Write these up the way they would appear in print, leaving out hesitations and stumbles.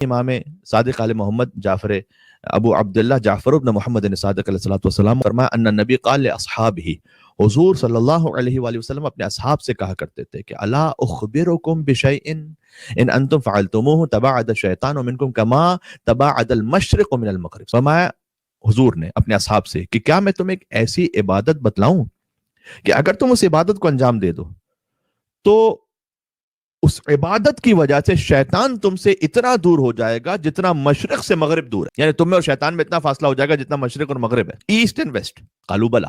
امام صادق علیہ محمد جعفر ابو عبداللہ جعفر ابن محمد صادق علیہ الصلوۃ والسلام فرمایا ان النبی قال لاصحابہ، حضور صلی اللہ علیہ وآلہ وسلم اپنے اصحاب سے کہا کرتے تھے کہ الا اخبرکم بشیء ان انتم فعلتموه تباعد الشیطان منکم کما تباعد المشرق من المغرب۔ فرمایا حضور نے اپنے اصحاب سے کہ کیا میں تمہیں ایک ایسی عبادت بتلاؤں کہ اگر تم اس عبادت کو انجام دے دو تو اس عبادت کی وجہ سے شیطان تم سے اتنا دور ہو جائے گا جتنا مشرق سے مغرب دور ہے، یعنی تم میں اور شیطان میں اتنا فاصلہ ہو جائے گا جتنا مشرق اور مغرب ہے، ایسٹ اینڈ ویسٹ۔ قالوا بلا،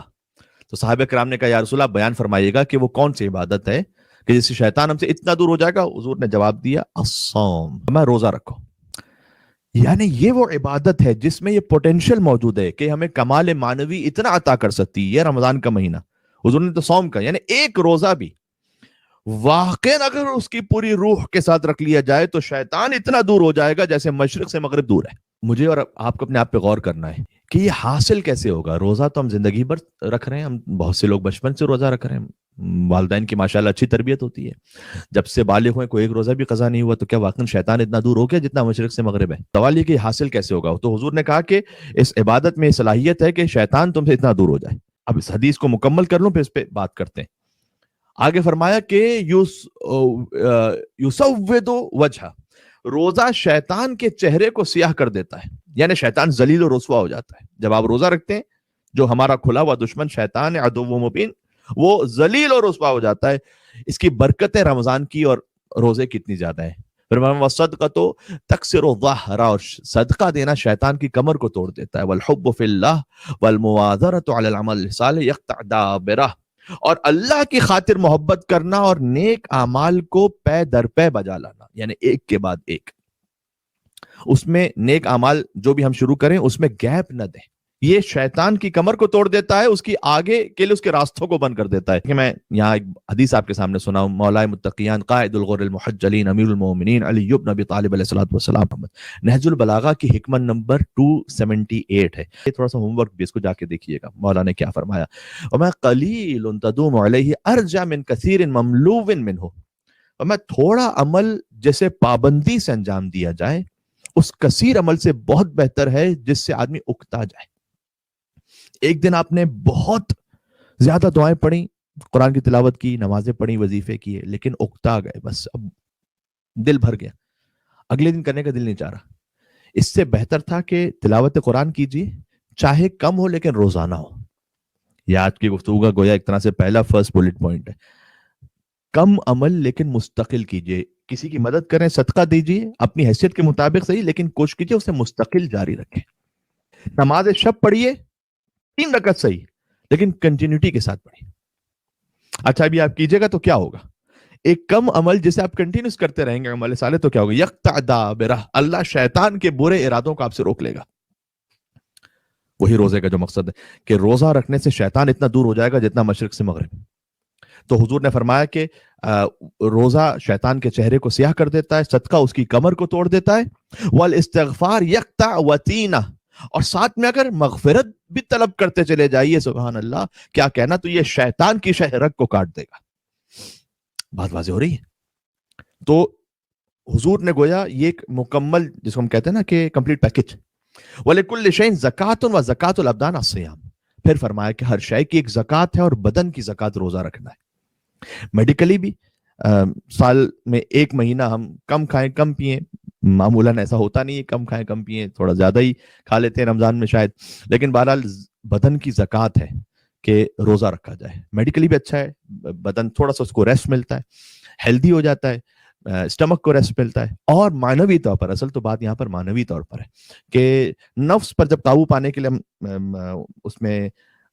تو صحابہ کرام نے کہا یا رسول اللہ بیان فرمائیے گا کہ وہ کون سی عبادت ہے کہ جس سے شیطان ہم سے اتنا دور ہو جائے گا؟ حضور نے جواب دیا الصوم، ہمیں روزہ رکھو۔ یعنی یہ وہ عبادت ہے جس میں یہ پوٹینشل موجود ہے کہ ہمیں کمال معنوی اتنا عطا کر سکتی ہے۔ یہ رمضان کا مہینہ، حضور نے تو صوم کا، یعنی ایک روزہ بھی واقعا اگر اس کی پوری روح کے ساتھ رکھ لیا جائے تو شیطان اتنا دور ہو جائے گا جیسے مشرق سے مغرب دور ہے۔ مجھے اور آپ کو اپنے آپ پہ غور کرنا ہے کہ یہ حاصل کیسے ہوگا۔ روزہ تو ہم زندگی بھر رکھ رہے ہیں، ہم بہت سے لوگ بچپن سے روزہ رکھ رہے ہیں، والدین کی ماشاءاللہ اچھی تربیت ہوتی ہے، جب سے بالغ ہوئے کوئی ایک روزہ بھی قضا نہیں ہوا، تو کیا واقعا شیطان اتنا دور ہو گیا جتنا مشرق سے مغرب ہے؟ سوال یہ کہ حاصل کیسے ہوگا؟ تو حضور نے کہا کہ اس عبادت میں صلاحیت ہے کہ شیطان تم سے اتنا دور ہو جائے۔ اب اس حدیث کو مکمل کر لوں پھر اس پہ بات کرتے ہیں۔ آگے فرمایا کہ یسود وجہ، روزہ شیطان کے چہرے کو سیاہ کر دیتا ہے، یعنی شیطان ذلیل و رسوا ہو جاتا ہے۔ جب آپ روزہ رکھتے ہیں، جو ہمارا کھلا ہوا دشمن شیطان عدو مبین، وہ ذلیل و رسوا ہو جاتا ہے۔ اس کی برکتیں رمضان کی اور روزے کتنی زیادہ ہیں۔ وَالصَّدْقَةُ تَكْسِرُ الظَّهْرَ، اور صدقہ دینا شیطان کی کمر کو توڑ دیتا ہے۔ وَالْحُبُّ فِي اللَّهِ وَالْمُوَاظَرَةُ عَلَى الْعَمَلِ الصَّالِحِ يَقْطَعُ دَابِرَهُ، اور اللہ کی خاطر محبت کرنا اور نیک اعمال کو پے در پے بجا لانا، یعنی ایک کے بعد ایک، اس میں نیک اعمال جو بھی ہم شروع کریں اس میں گیپ نہ دیں، یہ شیطان کی کمر کو توڑ دیتا ہے، اس کی آگے کے لیے اس کے راستوں کو بند کر دیتا ہے۔ کہ میں یہاں ایک حدیث آپ کے سامنے سناؤں، مولا متقیان قائد الغر المحجلین امیر المومنین علی بن ابی طالب علیہ الصلوۃ والسلام، نہج البلاغہ کی حکمت نمبر 278 ہے۔ یہ تھوڑا سا ہوم ورک بھی، اس کو جا کے دیکھیے گا مولا نے کیا فرمایا۔ وما قلیل تدوم علیہ ارجع من کثیر مملو منہ، وما تھوڑا عمل جیسے پابندی سے انجام دیا جائے اس کثیر عمل سے بہت بہتر ہے جس سے آدمی اکتا جائے۔ ایک دن آپ نے بہت زیادہ دعائیں پڑھی، قرآن کی تلاوت کی، نمازیں پڑھی، وظیفے کیے، لیکن اکتا گئے، بس اب دل بھر گیا، اگلے دن کرنے کا دل نہیں چاہ رہا۔ اس سے بہتر تھا کہ تلاوت قرآن کیجیے، چاہے کم ہو لیکن روزانہ ہو۔ یہ آج کی گفتگو کا گویا ایک طرح سے پہلا فرسٹ بلٹ پوائنٹ ہے۔ کم عمل لیکن مستقل کیجیے، کسی کی مدد کریں، صدقہ دیجیے، اپنی حیثیت کے مطابق صحیح، لیکن کوشش کیجیے اسے مستقل جاری رکھیں۔ نماز شب پڑھیے 3 رکعت صحیح، لیکن کنٹینیوٹی کے ساتھ پڑھیے۔ اچھا ابھی آپ کیجیے گا تو کیا ہوگا؟ ایک کم عمل جسے آپ کنٹینیوس کرتے رہیں گے عمل صالح، تو کیا ہوگا؟ یقطع دابرہ، اللہ شیطان کے برے ارادوں کو آپ سے روک لے گا۔ وہی روزے کا جو مقصد ہے کہ روزہ رکھنے سے شیطان اتنا دور ہو جائے گا جتنا مشرق سے مغرب۔ تو حضور نے فرمایا کہ روزہ شیطان کے چہرے کو سیاہ کر دیتا ہے، صدقہ اس کی کمر کو توڑ دیتا ہے، والاستغفار یقطع وتینہ، اور ساتھ میں اگر مغفرت بھی طلب کرتے چلے جائیے، سبحان اللہ کیا کہنا، تو یہ شیطان کی شہرگ کو کاٹ دے گا۔ بات واضح ہو رہی ہے؟ تو حضور نے گویا یہ ایک مکمل، جس کو ہم کہتے ہیں نا کہ کمپلیٹ پیکج، وَلِكُلِّ شَيْءٍ زَكَاةٌ وَزَكَاةُ الْأَبْدَانِ الصِّيَامُ، پھر فرمایا کہ ہر شے کی ایک زکوٰۃ ہے اور بدن کی زکوٰۃ روزہ رکھنا ہے۔ میڈیکلی بھی سال میں ایک مہینہ ہم کم کھائیں کم پئیں، معمولاً ایسا ہوتا نہیں ہے، کم کھائیں کم پئیں، تھوڑا زیادہ ہی کھا لیتے ہیں رمضان میں شاید، لیکن بہرحال بدن کی زکوٰۃ ہے کہ روزہ رکھا جائے۔ میڈیکلی بھی اچھا ہے، بدن تھوڑا سا اس کو ریسٹ ملتا ہے، ہیلدی ہو جاتا ہے، اسٹمک کو ریسٹ ملتا ہے، اور معنوی طور پر، اصل تو بات یہاں پر معنوی طور پر ہے کہ نفس پر جب قابو پانے کے لیے اس میں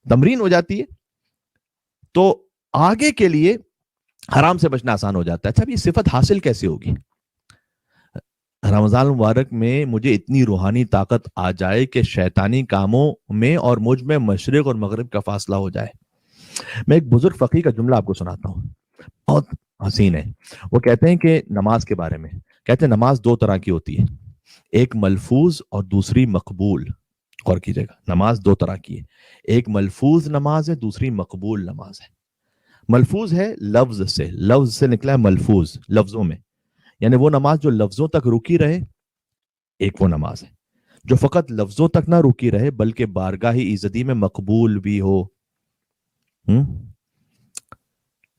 تمرین ہو جاتی ہے تو آگے کے لیے حرام سے بچنا آسان ہو جاتا ہے۔ اچھا اب یہ صفت حاصل کیسے ہوگی؟ رمضان المبارک میں مجھے اتنی روحانی طاقت آ جائے کہ شیطانی کاموں میں اور مجھ میں مشرق اور مغرب کا فاصلہ ہو جائے۔ میں ایک بزرگ فقیہ کا جملہ آپ کو سناتا ہوں، بہت حسین ہے۔ وہ کہتے ہیں کہ نماز کے بارے میں کہتے ہیں نماز 2 طرح کی ہوتی ہے، ایک ملفوظ اور دوسری مقبول۔ غور کیجیے گا، نماز 2 طرح کی ہے، ایک ملفوظ نماز ہے، دوسری مقبول نماز ہے۔ ملفوظ ہے لفظ سے نکلا ہے، ملفوظ لفظوں میں، یعنی وہ نماز جو لفظوں تک رکی رہے ایک وہ نماز ہے جو فقط لفظوں تک نہ رکی رہے بلکہ بارگاہ ایزدی میں مقبول بھی ہو.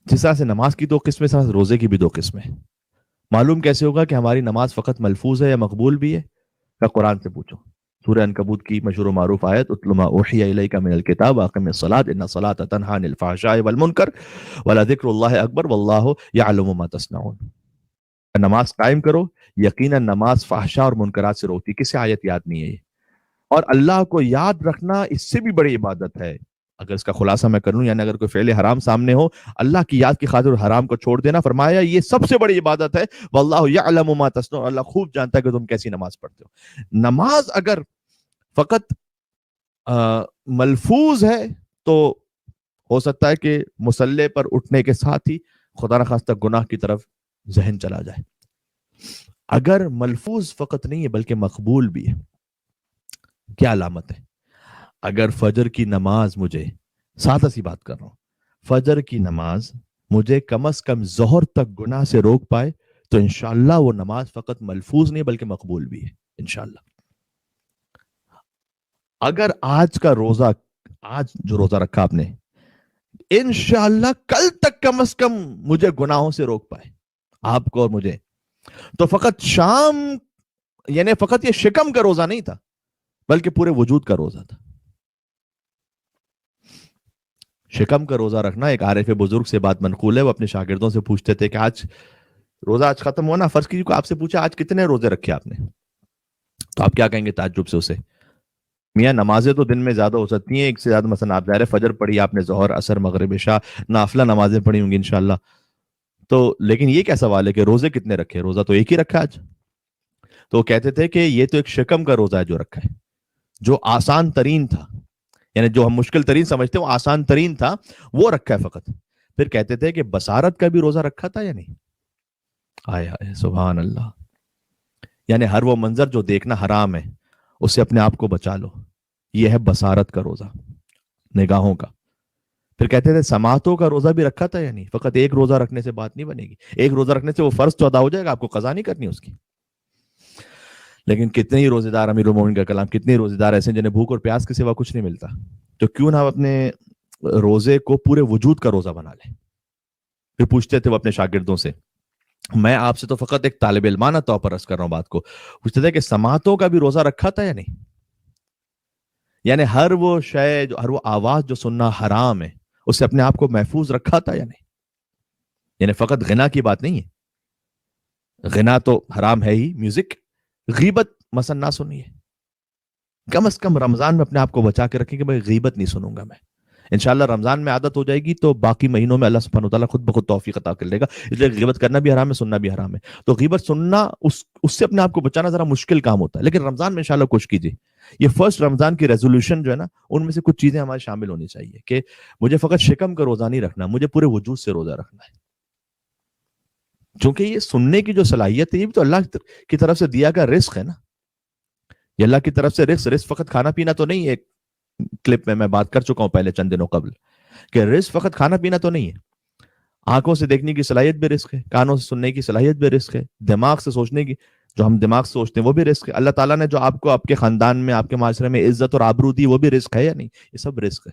جس طرح سے نماز کی دو قسمیں، اس طرح سے روزے کی بھی دو قسمیں. معلوم کیسے ہوگا کہ ہماری نماز فقط ملفوظ ہے یا مقبول بھی ہے؟ کا قرآن سے پوچھو. سورہ عنکبوت کی مشہور و معروف آیت اتل ما اوحی الیک من الکتاب واقم الصلاۃ ان الصلاۃ تنہی عن الفحشاء والمنکر ولذکر اللہ اکبر واللہ یعلم ما تصنعون. نماز قائم کرو، یقیناً نماز فحشاء اور منکرات سے روکتی. کسی آیت یاد نہیں ہے یہ. اور اللہ کو یاد رکھنا اس سے بھی بڑی عبادت ہے. اگر اس کا خلاصہ میں کروں، یعنی اگر کوئی فعل حرام سامنے ہو، اللہ کی یاد کی خاطر حرام کو چھوڑ دینا، فرمایا یہ سب سے بڑی عبادت ہے. واللہ یعلم ما تصنعون، اللہ خوب جانتا ہے کہ تم کیسی نماز پڑھتے ہو. نماز اگر فقط ملفوظ ہے تو ہو سکتا ہے کہ مصلی پر اٹھنے کے ساتھ ہی خدا نخواستہ گناہ کی طرف ذہن چلا جائے. اگر ملفوظ فقط نہیں ہے بلکہ مقبول بھی ہے، کیا علامت ہے؟ اگر فجر کی نماز مجھے، سادہ سی بات کر رہا ہوں، فجر کی نماز مجھے کم از کم ظہر تک گناہ سے روک پائے تو انشاءاللہ وہ نماز فقط ملفوظ نہیں بلکہ مقبول بھی ہے انشاءاللہ. اگر آج کا روزہ، آج جو روزہ رکھا آپ نے، انشاءاللہ کل تک کم از کم مجھے گناہوں سے روک پائے آپ کو اور مجھے، تو فقط شام، یعنی فقط یہ شکم کا روزہ نہیں تھا بلکہ پورے وجود کا روزہ تھا. شکم کا روزہ رکھنا، ایک عارف بزرگ سے بات منقول ہے، وہ اپنے شاگردوں سے پوچھتے تھے کہ آج روزہ آج ختم ہوا نا، فرض کیجیے کہ آپ سے پوچھا آج کتنے روزے رکھے آپ نے، تو آپ کیا کہیں گے تعجب سے اسے؟ میاں نمازیں تو دن میں زیادہ ہو سکتی ہیں، ایک سے زیادہ. مثلا آپ ظاہر فجر پڑھی آپ نے، ظہر عصر مغرب عشاء نافلہ نمازیں پڑھی ہوں گی انشاءاللہ. تو لیکن یہ کیا سوال ہے کہ روزے کتنے رکھے؟ روزہ تو ایک ہی رکھا آج. تو وہ کہتے تھے کہ یہ تو ایک شکم کا روزہ ہے جو رکھا ہے، جو آسان ترین تھا، یعنی جو ہم مشکل ترین سمجھتے ہیں وہ آسان ترین تھا، وہ رکھا ہے فقط. پھر کہتے تھے کہ بصارت کا بھی روزہ رکھا تھا یا نہیں؟ آئے سبحان اللہ. یعنی ہر وہ منظر جو دیکھنا حرام ہے اس سے اپنے آپ کو بچا لو، یہ ہے بصارت کا روزہ، نگاہوں کا. پھر کہتے تھے سماعتوں کا روزہ بھی رکھا تھا یا نہیں؟ فقط ایک روزہ رکھنے سے بات نہیں بنے گی، ایک روزہ رکھنے سے وہ فرض تو ادا ہو جائے گا، آپ کو قضا نہیں کرنی اس کی. لیکن کتنے ہی روزے دار، امیر المومنین کا کلام، کتنے روزے دار ایسے جنہیں بھوک اور پیاس کے سوا کچھ نہیں ملتا. تو کیوں نہ ہم اپنے روزے کو پورے وجود کا روزہ بنا لیں. پھر پوچھتے تھے وہ اپنے شاگردوں سے، میں آپ سے تو فقط ایک طالب علمانہ طور پر عرض کر رہا ہوں بات کو، پوچھتے تھے کہ سماعتوں کا بھی روزہ رکھا تھا یا نہیں؟ یعنی ہر وہ شے، ہر وہ آواز جو سننا حرام ہے اس سے اپنے آپ کو محفوظ رکھا تھا یا نہیں؟ یعنی فقط غنا کی بات نہیں ہے، غنا تو حرام ہے ہی، میوزک، غیبت مثلا نہ سنیے. کم از کم رمضان میں اپنے آپ کو بچا کے رکھیں کہ بھائی غیبت نہیں سنوں گا میں. انشاءاللہ رمضان میں عادت ہو جائے گی تو باقی مہینوں میں اللہ سبحانہ وتعالیٰ خود بخود توفیق عطا کر لے گا. اس لیے غیبت کرنا بھی حرام ہے، سننا بھی حرام ہے. تو غیبت سننا، اس سے اپنے آپ کو بچانا ذرا مشکل کام ہوتا ہے، لیکن رمضان میں انشاءاللہ کوشش کیجیے. یہ فرسٹ رمضان کی ریزولوشن جو ہے نا، ان میں سے کچھ چیزیں ہمارے شامل ہونی چاہیے کہ مجھے فقط شکم کا روزہ نہیں رکھنا، مجھے پورے وجود سے روزہ رکھنا ہے. چونکہ یہ سننے کی جو صلاحیت ہے یہ بھی تو اللہ کی طرف سے دیا گیا رزق ہے نا. یہ اللہ کی طرف سے رزق فقط کھانا پینا تو نہیں ہے. کلپ میں بات کر چکا ہوں پہلے چند دنوں قبل کہ رزق فقط کھانا پینا تو نہیں ہے. آنکھوں سے دیکھنے کی صلاحیت بھی رزق ہے، کانوں سے سننے کی صلاحیت بھی رزق ہے، دماغ سے سوچنے کی، جو ہم دماغ سے سوچتے ہیں وہ بھی رزق ہے. اللہ تعالیٰ نے جو آپ کو آپ کے خاندان میں، آپ کے معاشرے میں عزت اور آبرو دی، وہ بھی رزق ہے یا نہیں؟ یہ سب رزق ہے.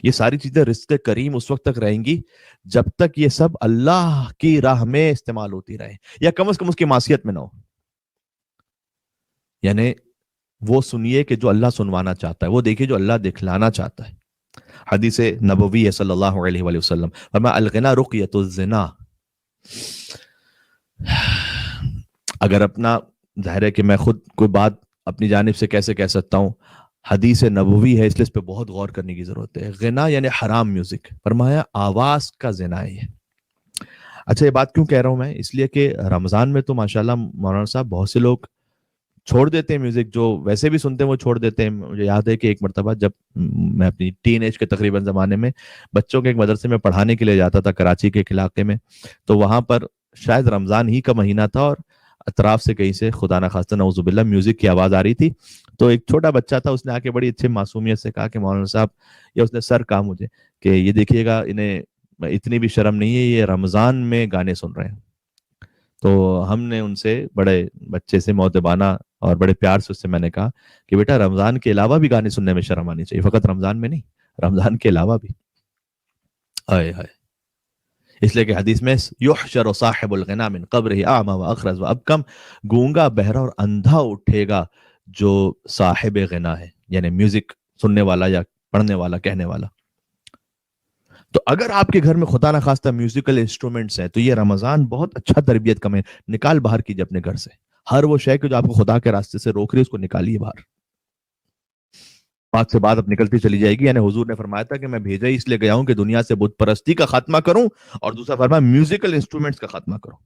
یہ ساری چیزیں رزق کریم اس وقت تک رہیں گی جب تک یہ سب اللہ کی راہ میں استعمال ہوتی رہے، یا کم از کم اس کی معصیت میں نہ ہو. یعنی وہ سنیے کہ جو اللہ سنوانا چاہتا ہے، وہ دیکھیے جو اللہ دکھلانا چاہتا ہے. حدیث نبوی ہے صلی اللہ علیہ وآلہ وسلم، فرمایا الغنا رقیۃ الزنا. اگر اپنا، ظاہر ہے کہ میں خود کوئی بات اپنی جانب سے کیسے کہہ سکتا ہوں، حدیث نبوی ہے اس لیے اس پہ بہت غور کرنے کی ضرورت ہے. غنا یعنی حرام میوزک، فرمایا آواز کا زنا ہے یہ. اچھا یہ بات کیوں کہہ رہا ہوں میں؟ اس لیے کہ رمضان میں تو ماشاءاللہ مولانا صاحب بہت سے لوگ چھوڑ دیتے ہیں میوزک، جو ویسے بھی سنتے ہیں وہ چھوڑ دیتے ہیں. مجھے یاد ہے کہ ایک مرتبہ جب میں اپنی ٹین ایج کے تقریباً زمانے میں بچوں کے ایک مدرسے میں پڑھانے کے لیے جاتا تھا کراچی کے ایک علاقے میں، تو وہاں پر شاید رمضان ہی کا مہینہ تھا اور اطراف سے کہیں سے خدا نخواستہ نعوذ باللہ میوزک کی آواز آ رہی تھی. تو ایک چھوٹا بچہ تھا، اس نے آ کے بڑی اچھے معصومیت سے کہا کہ مولانا صاحب، یا اس نے سر کہا مجھے کہ یہ دیکھیے گا، انہیں اتنی بھی شرم نہیں ہے، یہ رمضان میں گانے سن رہے ہیں. تو ہم نے ان سے بڑے بچے سے مؤدبانہ اور بڑے پیار سے اس سے میں نے کہا کہ بیٹا رمضان کے علاوہ بھی گانے سننے میں شرم آنی چاہیے، فقط رمضان میں نہیں، رمضان کے علاوہ بھی. آئے ہائے، اس لیے کہ حدیث میں یحشر صاحب الغنا من قبرہ اعمی و اخرس و ابکم، گونگا بہرا اور اندھا اٹھے گا جو صاحب غنا ہے، یعنی میوزک سننے والا یا پڑھنے والا کہنے والا. تو اگر آپ کے گھر میں خدا نہ خواستہ میوزیکل انسٹرومنٹس ہیں تو یہ رمضان بہت اچھا تربیت کا نکال باہر کیجیے اپنے گھر سے. ہر وہ شے جو آپ کو خدا کے راستے سے روک رہی ہے اس کو نکالیے باہر. بات سے بات اب نکلتی چلی جائے گی. یعنی حضور نے فرمایا تھا کہ میں بھیجا ہی اس لیے گیا ہوں کہ دنیا سے بت پرستی کا خاتمہ کروں، اور دوسرا فرمایا میوزیکل انسٹرومنٹس کا خاتمہ کروں.